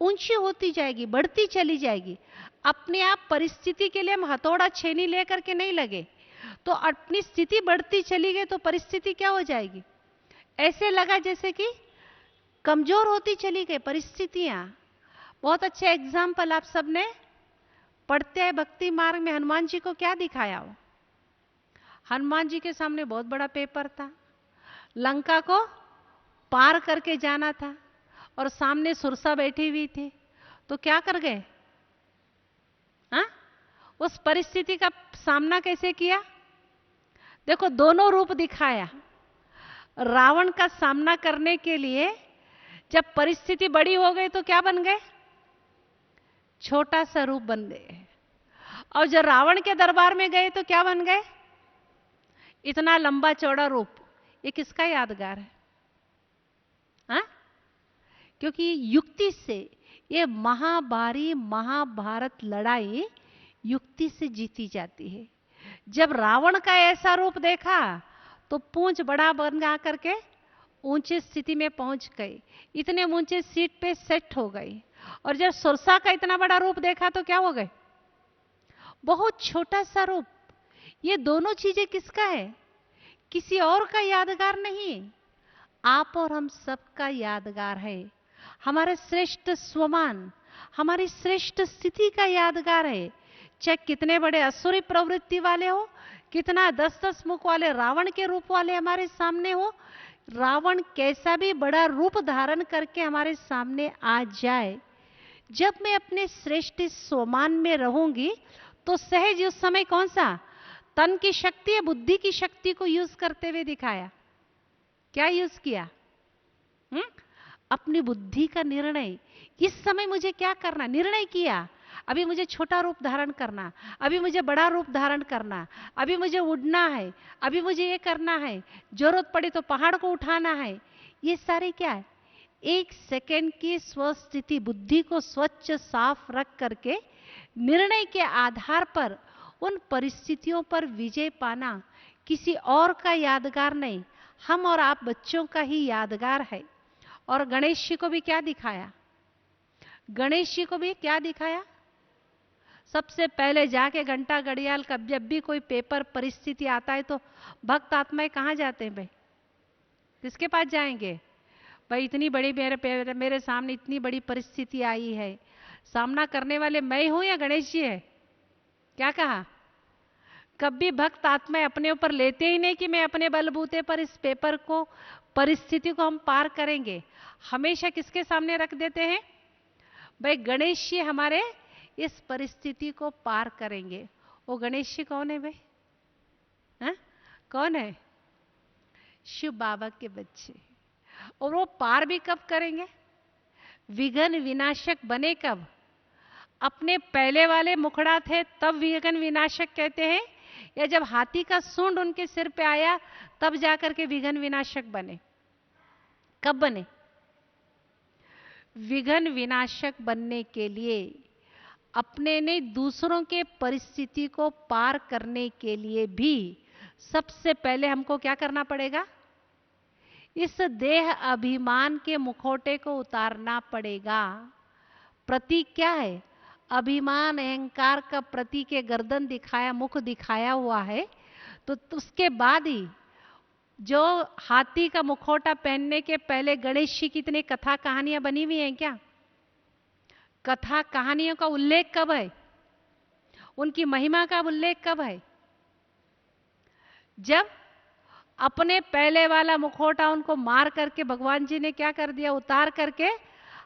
ऊंची होती जाएगी, बढ़ती चली जाएगी। अपने आप परिस्थिति के लिए हम हथौड़ा छेनी लेकर के नहीं लगे, तो अपनी स्थिति बढ़ती चली गई तो परिस्थिति क्या हो जाएगी? ऐसे लगा जैसे कि कमजोर होती चली गई परिस्थितियां। बहुत अच्छा एग्जाम्पल आप सबने पढ़ते हैं भक्ति मार्ग में, हनुमान जी को क्या दिखाया? हो हनुमान जी के सामने बहुत बड़ा पेपर था, लंका को पार करके जाना था और सामने सुरसा बैठी हुई थी, तो क्या कर गए? उस परिस्थिति का सामना कैसे किया? देखो, दोनों रूप दिखाया। रावण का सामना करने के लिए जब परिस्थिति बड़ी हो गई तो क्या बन गए? छोटा सा रूप बन गए। और जब रावण के दरबार में गए तो क्या बन गए? इतना लंबा चौड़ा रूप। ये किसका यादगार है? क्योंकि युक्ति से, ये महाभारी महाभारत लड़ाई युक्ति से जीती जाती है। जब रावण का ऐसा रूप देखा तो पूंछ बड़ा बना करके ऊंची स्थिति में पहुंच गई, इतने ऊंचे सीट पे सेट हो गई। और जब सुरसा का इतना बड़ा रूप देखा तो क्या हो गए? बहुत छोटा सा रूप। ये दोनों चीजें किसका है? किसी और का यादगार नहीं, आप और हम सबका यादगार है। हमारे श्रेष्ठ स्वमान, हमारी श्रेष्ठ स्थिति का यादगार है। चाहे कितने बड़े असुरी प्रवृत्ति वाले हो, कितना 10-10 मुख वाले रावण के रूप वाले हमारे सामने हो, रावण कैसा भी बड़ा रूप धारण करके हमारे सामने आ जाए, जब मैं अपने श्रेष्ठ स्वमान में रहूंगी तो सहज उस समय कौन सा तन की शक्ति या बुद्धि की शक्ति को यूज करते हुए दिखाया? क्या यूज किया? अपनी बुद्धि का निर्णय। इस समय मुझे क्या करना, निर्णय किया। अभी मुझे छोटा रूप धारण करना, अभी मुझे बड़ा रूप धारण करना, अभी मुझे उड़ना है, अभी मुझे ये करना है, जरूरत पड़ी तो पहाड़ को उठाना है। ये सारे क्या है? 1 सेकेंड की स्वस्थिति, बुद्धि को स्वच्छ साफ रख करके निर्णय के आधार पर उन परिस्थितियों पर विजय पाना किसी और का यादगार नहीं, हम और आप बच्चों का ही यादगार है। और गणेश जी को भी क्या दिखाया? गणेश जी को भी क्या दिखाया? सबसे पहले जाके घंटा घड़ियाल का, जब भी कोई पेपर परिस्थिति आता है तो भक्त आत्माएं कहां जाते हैं भाई? किसके पास जाएंगे? भाई इतनी बड़ी मेरे सामने इतनी बड़ी परिस्थिति आई है, सामना करने वाले मैं हूं या गणेश जी है? क्या कहा? कभी भक्त आत्माएं अपने ऊपर लेते ही नहीं कि मैं अपने बलबूते पर इस पेपर को, परिस्थिति को हम पार करेंगे। हमेशा किसके सामने रख देते हैं? भाई गणेश जी हमारे इस परिस्थिति को पार करेंगे। वो गणेश जी कौन है भाई? कौन है? शिव बाबा के बच्चे। और वो पार भी कब करेंगे? विघ्न विनाशक बने कब? अपने पहले वाले मुखड़ा थे तब विघ्न विनाशक कहते हैं, या जब हाथी का सूंड उनके सिर पे आया तब जाकर के विघ्न विनाशक बने? कब बने? विघ्न विनाशक बनने के लिए, अपने ने दूसरों के परिस्थिति को पार करने के लिए भी सबसे पहले हमको क्या करना पड़ेगा? इस देह अभिमान के मुखौटे को उतारना पड़ेगा। प्रतीक क्या है? अभिमान अहंकार का प्रतीक है, गर्दन दिखाया, मुख दिखाया हुआ है। तो उसके बाद ही जो हाथी का मुखौटा पहनने के पहले गणेश जी की इतनी कथा कहानियां बनी हुई हैं क्या? कथा कहानियों का उल्लेख कब है? उनकी महिमा का उल्लेख कब है? जब अपने पहले वाला मुखौटा उनको मार करके भगवान जी ने क्या कर दिया? उतार करके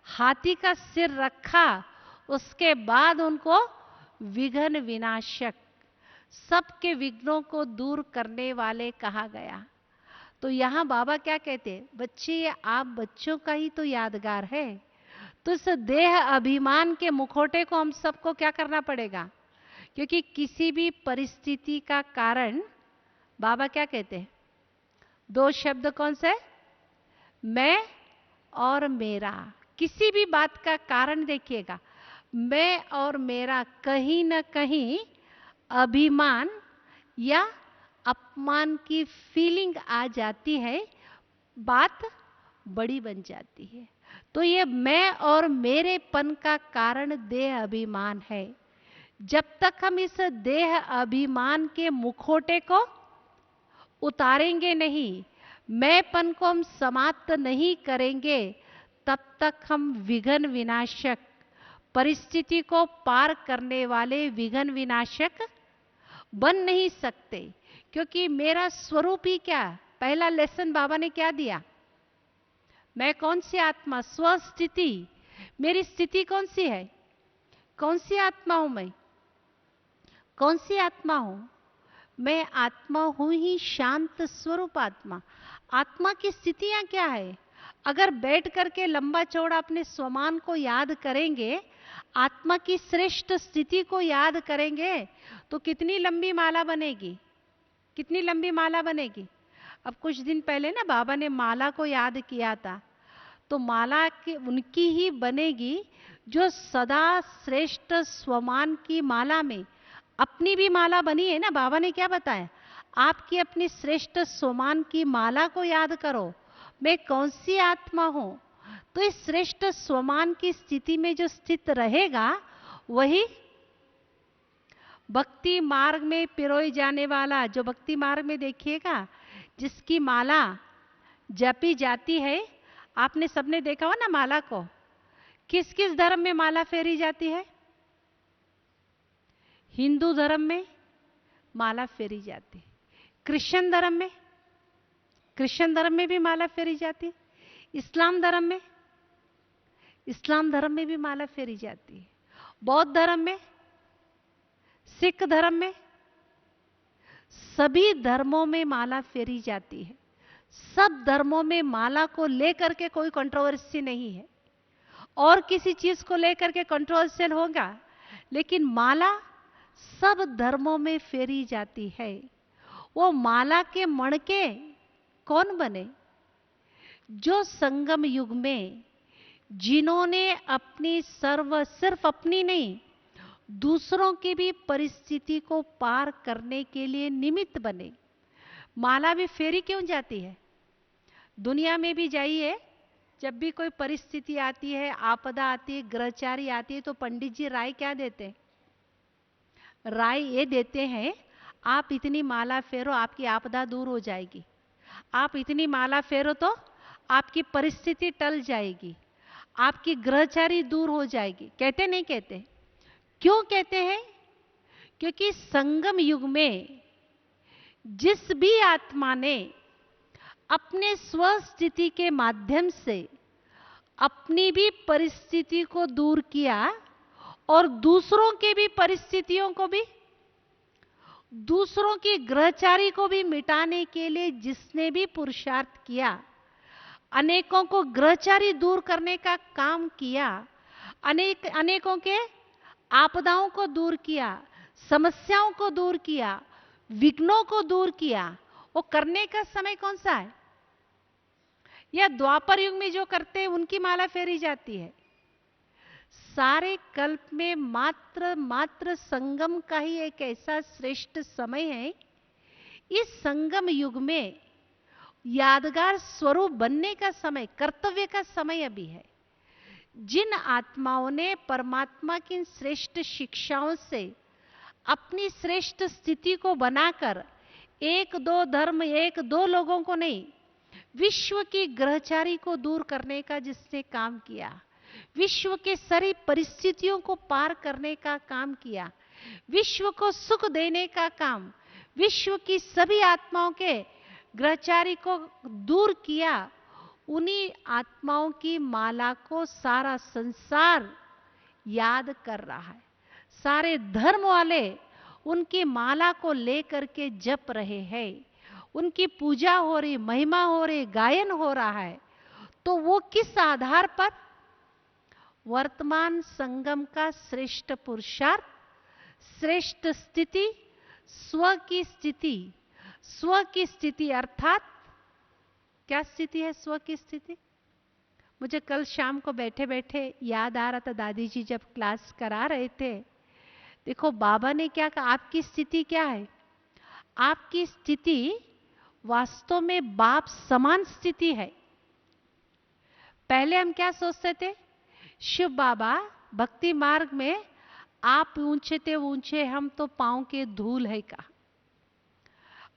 हाथी का सिर रखा। उसके बाद उनको विघ्न विनाशक, सबके विघ्नों को दूर करने वाले कहा गया। तो यहां बाबा क्या कहते? बच्चे, ये आप बच्चों का ही तो यादगार है। तो इस देह अभिमान के मुखौटे को हम सबको क्या करना पड़ेगा? क्योंकि किसी भी परिस्थिति का कारण, बाबा क्या कहते हैं? दो शब्द कौन से? मैं और मेरा। किसी भी बात का कारण देखिएगा, मैं और मेरा, कहीं ना कहीं अभिमान या अपमान की फीलिंग आ जाती है, बात बड़ी बन जाती है। तो ये मैं और मेरेपन का कारण देह अभिमान है। जब तक हम इस देह अभिमान के मुखौटे को उतारेंगे नहीं, मैंपन को हम समाप्त नहीं करेंगे, तब तक हम विघ्न विनाशक, परिस्थिति को पार करने वाले विघ्न विनाशक बन नहीं सकते। क्योंकि मेरा स्वरूप ही क्या? पहला लेसन बाबा ने क्या दिया? मैं कौन सी आत्मा? स्वस्थिति। मेरी स्थिति कौन सी है? कौन सी आत्मा हूं मैं? कौन सी आत्मा हूं मैं? आत्मा हूं ही शांत स्वरूप आत्मा। आत्मा की स्थितियां क्या है? अगर बैठ करके लंबा चौड़ा अपने स्वमान को याद करेंगे, आत्मा की श्रेष्ठ स्थिति को याद करेंगे, तो कितनी लंबी माला बनेगी? कितनी लंबी माला बनेगी? अब कुछ दिन पहले ना बाबा ने माला को याद किया था, तो माला की उनकी ही बनेगी जो सदा श्रेष्ठ स्वमान की माला में, अपनी भी माला बनी है ना। बाबा ने क्या बताया? आपकी अपनी श्रेष्ठ स्वमान की माला को याद करो, मैं कौन सी आत्मा हूं। तो इस श्रेष्ठ स्वमान की स्थिति में जो स्थित रहेगा, वही भक्ति मार्ग में पिरोई जाने वाला, जो भक्ति मार्ग में देखिएगा जिसकी माला जपी जाती है, आपने सबने देखा हो ना माला को, किस किस धर्म में माला फेरी जाती है? हिंदू धर्म में माला फेरी जाती है, क्रिश्चियन धर्म में, क्रिश्चियन धर्म में भी माला फेरी जाती है, इस्लाम धर्म में, इस्लाम धर्म में भी माला फेरी जाती है, बौद्ध धर्म में, सिख धर्म में, सभी धर्मों में माला फेरी जाती है। सब धर्मों में माला को लेकर के कोई कंट्रोवर्सी नहीं है। और किसी चीज को लेकर के कंट्रोवर्शियल होगा, लेकिन माला सब धर्मों में फेरी जाती है। वो माला के मणके कौन बने? जो संगम युग में जिन्होंने अपनी सिर्फ अपनी नहीं, दूसरों की भी परिस्थिति को पार करने के लिए निमित्त बने। माला भी फेरी क्यों जाती है? दुनिया में भी जाइए, जब भी कोई परिस्थिति आती है, आपदा आती है, ग्रहचारी आती है, तो पंडित जी राय क्या देते हैं? राय ये देते हैं, आप इतनी माला फेरो, आपकी आपदा दूर हो जाएगी। आप इतनी माला फेरो तो आपकी परिस्थिति टल जाएगी, आपकी ग्रहचारी दूर हो जाएगी। कहते नहीं कहते? क्यों कहते हैं? क्योंकि संगम युग में जिस भी आत्मा ने अपने स्वस्थिति के माध्यम से अपनी भी परिस्थिति को दूर किया और दूसरों के भी परिस्थितियों को भी, दूसरों की ग्रहचारी को भी मिटाने के लिए जिसने भी पुरुषार्थ किया, अनेकों को ग्रहचारी दूर करने का काम किया, अनेकों के आपदाओं को दूर किया, समस्याओं को दूर किया, विघ्नों को दूर किया, वो करने का समय कौन सा है? या द्वापर युग में जो करते हैं उनकी माला फेरी जाती है? सारे कल्प में मात्र मात्र संगम का ही एक ऐसा श्रेष्ठ समय है। इस संगम युग में यादगार स्वरूप बनने का समय, कर्तव्य का समय अभी है। जिन आत्माओं ने परमात्मा की श्रेष्ठ शिक्षाओं से अपनी श्रेष्ठ स्थिति को बनाकर, एक दो धर्म, एक दो लोगों को नहीं, विश्व की ग्रहचारी को दूर करने का जिसने काम किया, विश्व के सारी परिस्थितियों को पार करने का काम किया, विश्व को सुख देने का काम, विश्व की सभी आत्माओं के ग्रहचारी को दूर किया, उन्हीं आत्माओं की माला को सारा संसार याद कर रहा है। सारे धर्म वाले उनकी माला को लेकर के जप रहे हैं, उनकी पूजा हो रही, महिमा हो रही, गायन हो रहा है। तो वो किस आधार पर? वर्तमान संगम का श्रेष्ठ पुरुषार्थ, श्रेष्ठ स्थिति, स्व की स्थिति। स्व की स्थिति अर्थात क्या स्थिति है? स्व की स्थिति मुझे कल शाम को बैठे बैठे याद आ रहा था, दादी जी जब क्लास करा रहे थे। देखो बाबा ने क्या कहा, आपकी स्थिति क्या है? आपकी स्थिति वास्तव में बाप समान स्थिति है। पहले हम क्या सोचते थे, शिव बाबा भक्ति मार्ग में आप ऊंचे थे ऊंचे, हम तो पांव के धूल है का।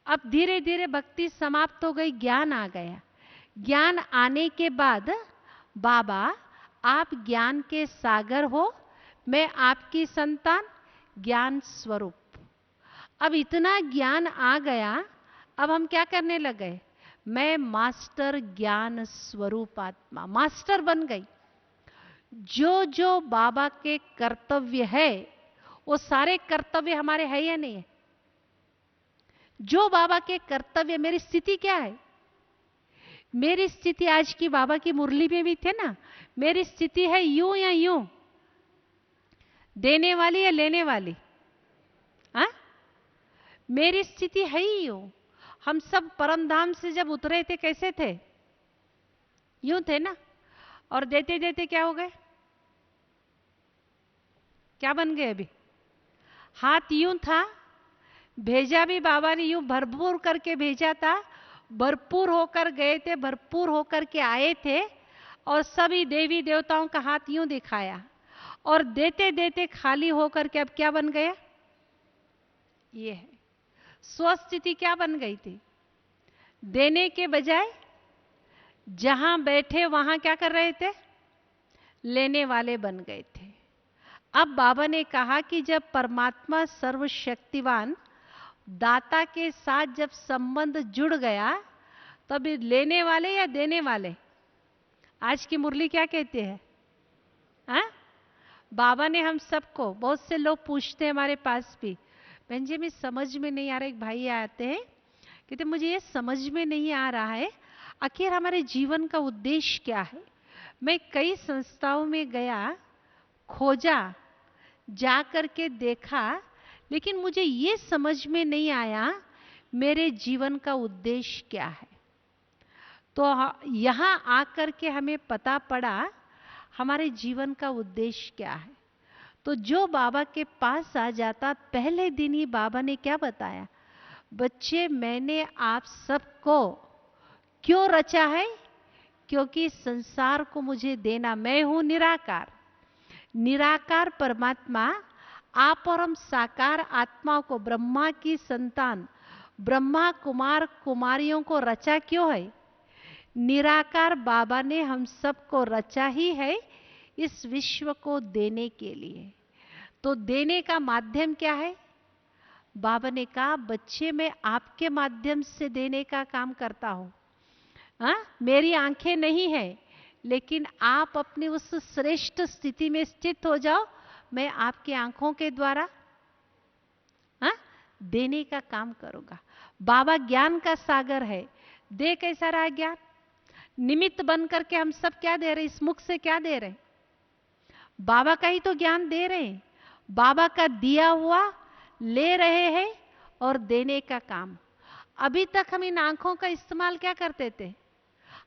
अब धीरे धीरे भक्ति समाप्त हो गई, ज्ञान आ गया। ज्ञान आने के बाद बाबा आप ज्ञान के सागर हो, मैं आपकी संतान, ज्ञान स्वरूप। अब इतना ज्ञान आ गया, अब हम क्या करने लगे, मैं मास्टर ज्ञान स्वरूप आत्मा, मास्टर बन गई। जो जो बाबा के कर्तव्य है वो सारे कर्तव्य हमारे है या नहीं है? जो बाबा के कर्तव्य, मेरी स्थिति क्या है? मेरी स्थिति आज की बाबा की मुरली में भी थे ना, मेरी स्थिति है यूं या यूं, देने वाली या लेने वाली? हाँ, मेरी स्थिति है ही यूं। हम सब परमधाम से जब उतरे थे कैसे थे? यूं थे ना। और देते देते क्या हो गए? क्या बन गए? अभी हाथ यूं था, भेजा भी बाबा ने यूं भरपूर करके भेजा था, भरपूर होकर गए थे, भरपूर होकर के आए थे, और सभी देवी देवताओं का हाथ यूं दिखाया, और देते देते खाली होकर के अब क्या बन गया? ये है स्वस्थिति। क्या बन गई थी? देने के बजाय जहां बैठे वहां क्या कर रहे थे? लेने वाले बन गए थे। अब बाबा ने कहा कि जब परमात्मा सर्वशक्तिवान दाता के साथ जब संबंध जुड़ गया, तब लेने वाले या देने वाले? आज की मुरली क्या कहते हैं? हाँ, बाबा ने हम सबको, बहुत से लोग पूछते हैं हमारे पास भी, बहन जी मैं समझ में नहीं आ रहा। एक भाई आते हैं, कहते मुझे ये समझ में नहीं आ रहा है, आखिर हमारे जीवन का उद्देश्य क्या है? मैं कई संस्थाओं में गया, खोजा, जा करके देखा, लेकिन मुझे ये समझ में नहीं आया मेरे जीवन का उद्देश्य क्या है। तो यहां आकर के हमें पता पड़ा हमारे जीवन का उद्देश्य क्या है। तो जो बाबा के पास आ जाता, पहले दिन ही बाबा ने क्या बताया, बच्चे मैंने आप सबको क्यों रचा है? क्योंकि संसार को मुझे देना, मैं हूं निराकार। निराकार परमात्मा आप और हम साकार आत्माओं को, ब्रह्मा की संतान, ब्रह्मा कुमार कुमारियों को रचा क्यों है? निराकार बाबा ने हम सबको रचा ही है इस विश्व को देने के लिए। तो देने का माध्यम क्या है? बाबा ने कहा बच्चे मैं आपके माध्यम से देने का काम करता हूं। हाँ, मेरी आंखें नहीं है, लेकिन आप अपनी उस श्रेष्ठ स्थिति में स्थित हो जाओ, मैं आपकी आंखों के द्वारा देने का काम करूंगा। बाबा ज्ञान का सागर है। दे कैसा रहा ज्ञान? निमित्त बन करके हम सब क्या दे रहे? इस मुख से क्या दे रहे? बाबा का ही तो ज्ञान दे रहे हैं। बाबा का दिया हुआ ले रहे हैं और देने का काम। अभी तक हम इन आंखों का इस्तेमाल क्या करते थे?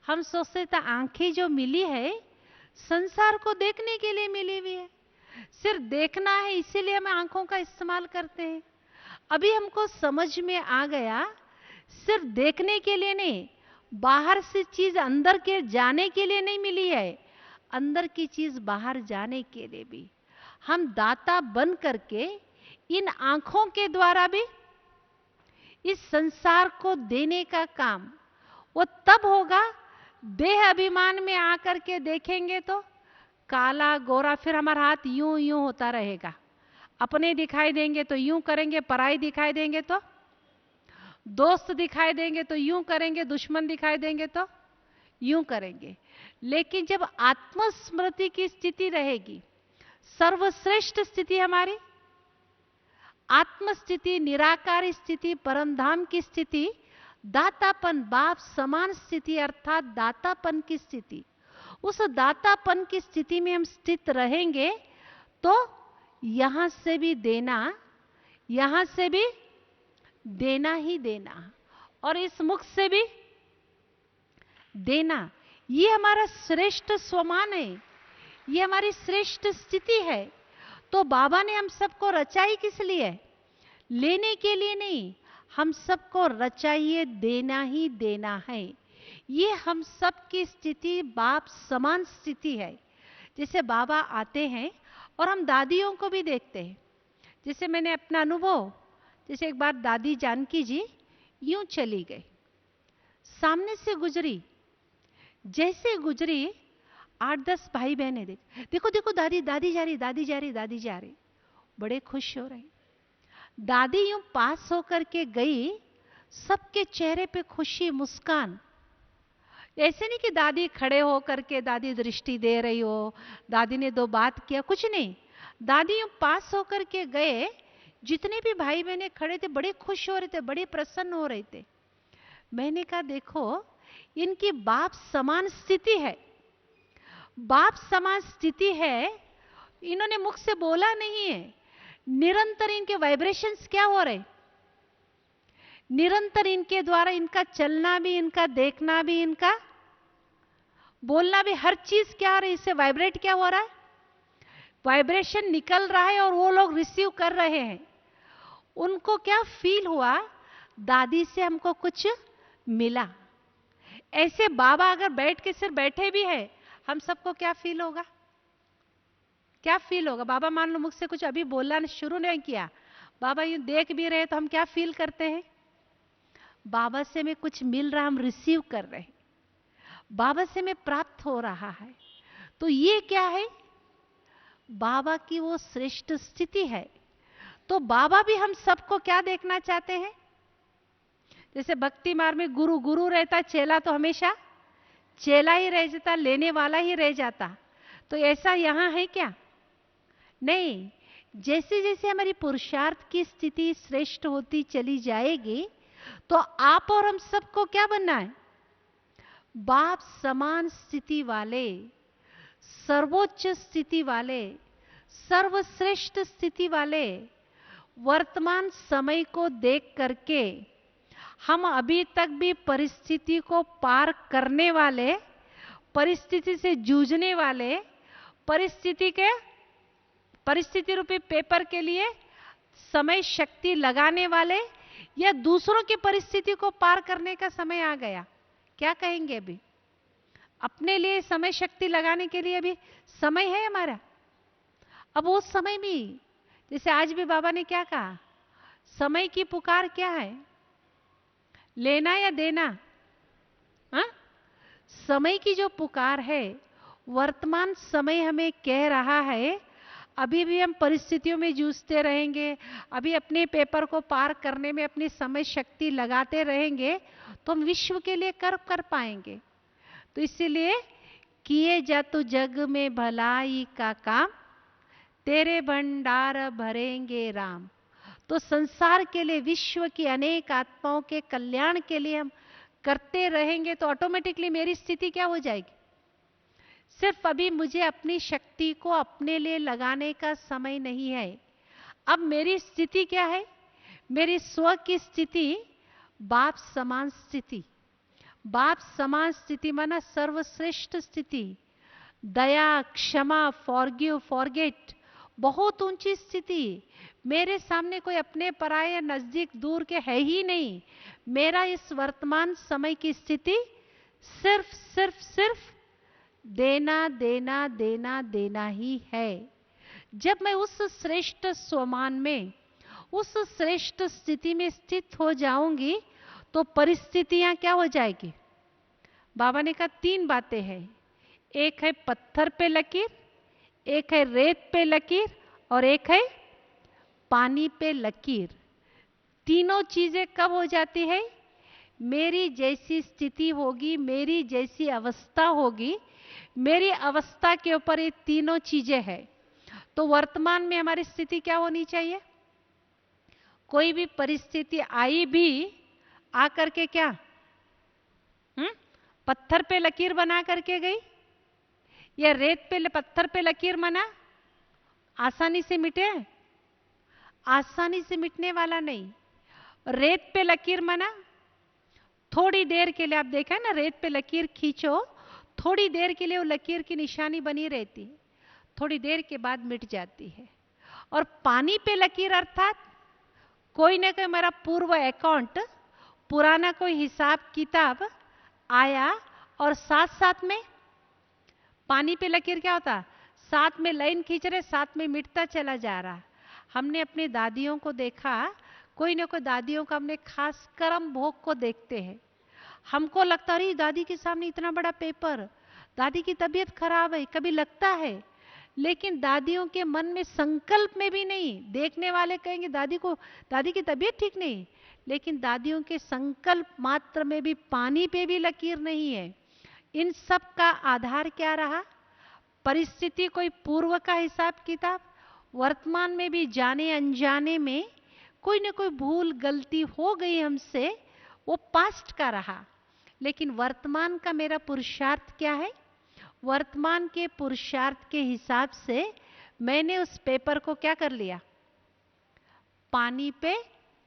हम सोचते थे आंखें जो मिली है संसार को देखने के लिए मिली हुई है, सिर्फ देखना है इसीलिए हम आंखों का इस्तेमाल करते हैं। अभी हमको समझ में आ गया सिर्फ देखने के लिए नहीं, बाहर से चीज अंदर के जाने के लिए नहीं मिली है, अंदर की चीज बाहर जाने के लिए भी। हम दाता बन करके इन आंखों के द्वारा भी इस संसार को देने का काम वो तब होगा, देह अभिमान में आकर के देखेंगे तो काला गोरा, फिर हमारा हाथ यूं यूं होता रहेगा। अपने दिखाई देंगे तो यूं करेंगे, पराई दिखाई देंगे तो, दोस्त दिखाई देंगे तो यूं करेंगे, दुश्मन दिखाई देंगे तो यूं करेंगे। लेकिन जब आत्मस्मृति की स्थिति रहेगी, सर्वश्रेष्ठ स्थिति हमारी आत्मस्थिति, निराकार स्थिति, परमधाम की स्थिति, दातापन, बाप समान स्थिति अर्थात दातापन की स्थिति, उस दातापन की स्थिति में हम स्थित रहेंगे तो यहां से भी देना, यहां से भी देना ही देना, और इस मुख से भी देना। ये हमारा श्रेष्ठ स्वमान है, ये हमारी श्रेष्ठ स्थिति है। तो बाबा ने हम सबको रचाई किस लिए? लेने के लिए नहीं, हम सबको रचाइए देना ही देना है। ये हम सब की स्थिति बाप समान स्थिति है। जैसे बाबा आते हैं और हम दादियों को भी देखते हैं। जैसे मैंने अपना अनुभव, जैसे एक बार दादी जानकी जी यूं चली गई, सामने से गुजरी, जैसे गुजरी 8-10 भाई बहने देखो देखो दादी, दादी जा रही, दादी जा रही, दादी जा रही, बड़े खुश हो रहे। दादी यूं पास होकर के गई, सबके चेहरे पे खुशी, मुस्कान। ऐसे नहीं कि दादी खड़े होकर के दादी दृष्टि दे रही हो, दादी ने 2 बात किया, कुछ नहीं। दादी यूं पास होकर के गए, जितने भी भाई बहने खड़े थे बड़े खुश हो रहे थे, बड़े प्रसन्न हो रहे थे। मैंने कहा देखो इनकी बाप समान स्थिति है, बाप समान स्थिति है, इन्होंने मुख से बोला नहीं है, निरंतर इनके वाइब्रेशंस क्या हो रहे, निरंतर इनके द्वारा इनका चलना भी, इनका देखना भी, इनका बोलना भी, हर चीज क्या हो रही है, इससे वाइब्रेट क्या हो रहा है, वाइब्रेशन निकल रहा है और वो लोग रिसीव कर रहे हैं। उनको क्या फील हुआ, दादी से हमको कुछ मिला। ऐसे बाबा अगर बैठ के सिर्फ बैठे भी है, हम सबको क्या फील होगा, क्या फील होगा? बाबा मान लो मुझसे कुछ अभी बोलना शुरू नहीं किया, बाबा यूं देख भी रहे तो हम क्या फील करते हैं? बाबा से में कुछ मिल रहा, हम रिसीव कर रहे हैं, बाबा से में प्राप्त हो रहा है। तो ये क्या है? बाबा की वो श्रेष्ठ स्थिति है। तो बाबा भी हम सबको क्या देखना चाहते हैं? जैसे भक्ति मार्ग में गुरु गुरु रहता, चेला तो हमेशा चेला ही रह जाता, लेने वाला ही रह जाता। तो ऐसा यहां है क्या? नहीं। जैसे जैसे हमारी पुरुषार्थ की स्थिति श्रेष्ठ होती चली जाएगी तो आप और हम सबको क्या बनना है? बाप समान स्थिति वाले, सर्वोच्च स्थिति वाले, सर्वश्रेष्ठ स्थिति वाले। वर्तमान समय को देख करके हम अभी तक भी परिस्थिति को पार करने वाले, परिस्थिति से जूझने वाले, परिस्थिति रूपी पेपर के लिए समय शक्ति लगाने वाले, या दूसरों की परिस्थिति को पार करने का समय आ गया? क्या कहेंगे? अभी अपने लिए समय शक्ति लगाने के लिए अभी समय है हमारा। अब उस समय में जैसे आज भी बाबा ने क्या कहा, समय की पुकार क्या है? लेना या देना? हा? समय की जो पुकार है, वर्तमान समय हमें कह रहा है अभी भी हम परिस्थितियों में जूझते रहेंगे, अभी अपने पेपर को पार करने में अपनी समय शक्ति लगाते रहेंगे तो हम विश्व के लिए कर पाएंगे। तो इसीलिए किए जा तू जग में भलाई का काम, तेरे भंडार भरेंगे राम। तो संसार के लिए, विश्व की अनेक आत्माओं के कल्याण के लिए हम करते रहेंगे तो ऑटोमेटिकली मेरी स्थिति क्या हो जाएगी? सिर्फ अभी मुझे अपनी शक्ति को अपने लिए लगाने का समय नहीं है। अब मेरी स्थिति क्या है? मेरी स्व की स्थिति बाप समान स्थिति। बाप समान स्थिति माना सर्वश्रेष्ठ स्थिति, दया, क्षमा, फॉरगिव, फॉरगेट, बहुत ऊंची स्थिति। मेरे सामने कोई अपने पराये या नजदीक दूर के है ही नहीं। मेरा इस वर्तमान समय की स्थिति सिर्फ सिर्फ सिर्फ देना देना देना देना ही है। जब मैं उस श्रेष्ठ स्वमान में, उस श्रेष्ठ स्थिति में स्थित हो जाऊंगी तो परिस्थितियां क्या हो जाएगी? बाबा ने कहा 3 बातें हैं। एक है पत्थर पे लकीर, एक है रेत पे लकीर और एक है पानी पे लकीर। तीनों चीजें कब हो जाती है? मेरी जैसी स्थिति होगी, मेरी जैसी अवस्था होगी, मेरी अवस्था के ऊपर ये तीनों चीजें हैं। तो वर्तमान में हमारी स्थिति क्या होनी चाहिए? कोई भी परिस्थिति आई भी आकर के क्या पत्थर पे लकीर बना करके गई, या रेत पे पत्थर पे लकीर बना आसानी से मिटे? आसानी से मिटने वाला नहीं। रेत पे लकीर बना, थोड़ी देर के लिए, आप देखा ना, रेत पे लकीर खींचो, थोड़ी देर के लिए वो लकीर की निशानी बनी रहती है, थोड़ी देर के बाद मिट जाती है। और पानी पे लकीर अर्थात कोई ना कोई मेरा पूर्व अकाउंट, पुराना कोई हिसाब किताब आया और साथ साथ में पानी पे लकीर क्या होता? साथ में लाइन खींच रहे, साथ में मिटता चला जा रहा। हमने अपनी दादियों को देखा, कोई ना कोई दादियों का हमने खास कर्म भोग को देखते हैं। हमको लगता है दादी के सामने इतना बड़ा पेपर, दादी की तबीयत खराब है, कभी लगता है। लेकिन दादियों के मन में संकल्प में भी नहीं, देखने वाले कहेंगे दादी की तबीयत ठीक नहीं, लेकिन दादियों के संकल्प मात्र में भी पानी पे भी लकीर नहीं है। इन सब का आधार क्या रहा? परिस्थिति कोई पूर्व का हिसाब किताब, वर्तमान में भी जाने अनजाने में कोई ना कोई भूल गलती हो गई हमसे, वो पास्ट का रहा। लेकिन वर्तमान का मेरा पुरुषार्थ क्या है? वर्तमान के पुरुषार्थ के हिसाब से मैंने उस पेपर को क्या कर लिया? पानी पे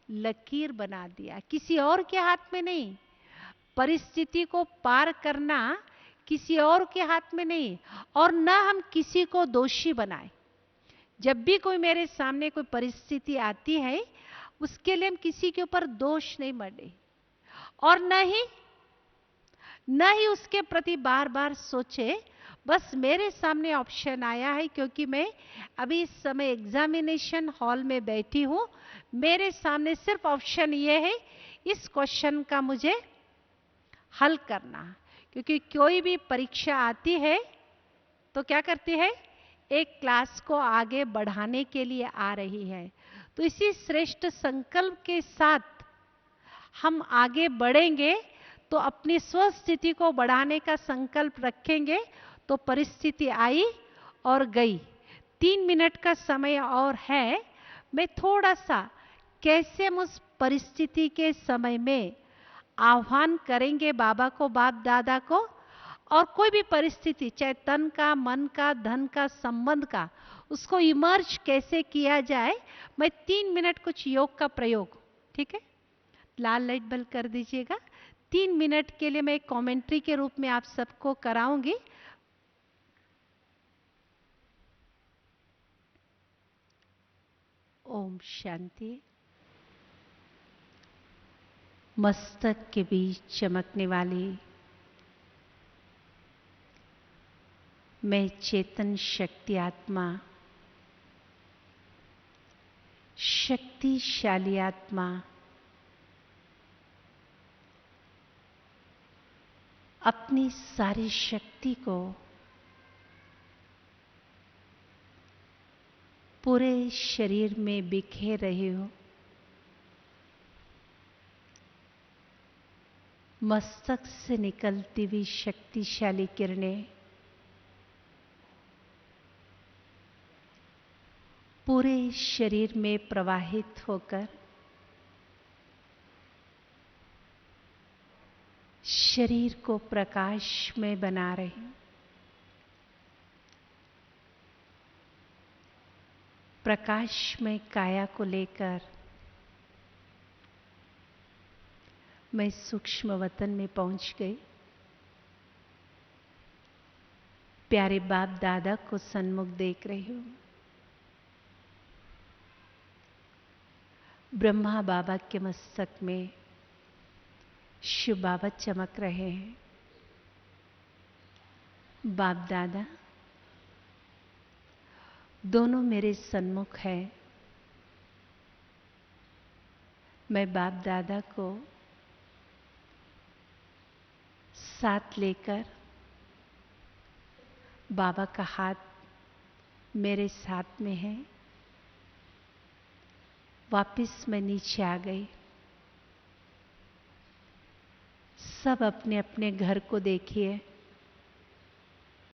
लकीर बना दिया, किसी और के हाथ में नहीं। परिस्थिति को पार करना किसी और के हाथ में नहीं, और न हम किसी को दोषी बनाए। जब भी कोई मेरे सामने कोई परिस्थिति आती है, उसके लिए हम किसी के ऊपर दोष नहीं मढ़े, और न ही उसके प्रति बार बार सोचे बस मेरे सामने ऑप्शन आया है क्योंकि मैं अभी इस समय एग्जामिनेशन हॉल में बैठी हूं, मेरे सामने सिर्फ ऑप्शन ये है इस क्वेश्चन का मुझे हल करना। क्योंकि कोई भी परीक्षा आती है तो क्या करती है? एक क्लास को आगे बढ़ाने के लिए आ रही है। तो इसी श्रेष्ठ संकल्प के साथ हम आगे बढ़ेंगे, तो अपनी स्वस्थिति को बढ़ाने का संकल्प रखेंगे तो परिस्थिति आई और गई। 3 मिनट का समय और है। मैं थोड़ा सा कैसे हम उस परिस्थिति के समय में आह्वान करेंगे बाबा को, बाप दादा को, और कोई भी परिस्थिति चाहे तन का, मन का, धन का, संबंध का, उसको इमर्ज कैसे किया जाए। मैं 3 मिनट कुछ योग का प्रयोग, ठीक है, लाल लाइट बंद कर दीजिएगा। 3 मिनट के लिए मैं एक कमेंट्री के रूप में आप सबको कराऊंगी। ओम शांति। मस्तक के बीच चमकने वाली मैं चेतन शक्ति आत्मा, शक्तिशाली आत्मा, अपनी सारी शक्ति को पूरे शरीर में बिखेर रही हो। मस्तक से निकलती हुई शक्तिशाली किरणें पूरे शरीर में प्रवाहित होकर शरीर को प्रकाश में बना रही। प्रकाश में काया को लेकर मैं सूक्ष्म वतन में पहुंच गई। प्यारे बाप दादा को सन्मुख देख रही हूं। ब्रह्मा बाबा के मस्तक में शिव बाबा चमक रहे हैं। बाप दादा दोनों मेरे सन्मुख हैं। मैं बाप दादा को साथ लेकर, बाबा का हाथ मेरे साथ में है, वापस मैं नीचे आ गई। सब अपने अपने घर को देखिए।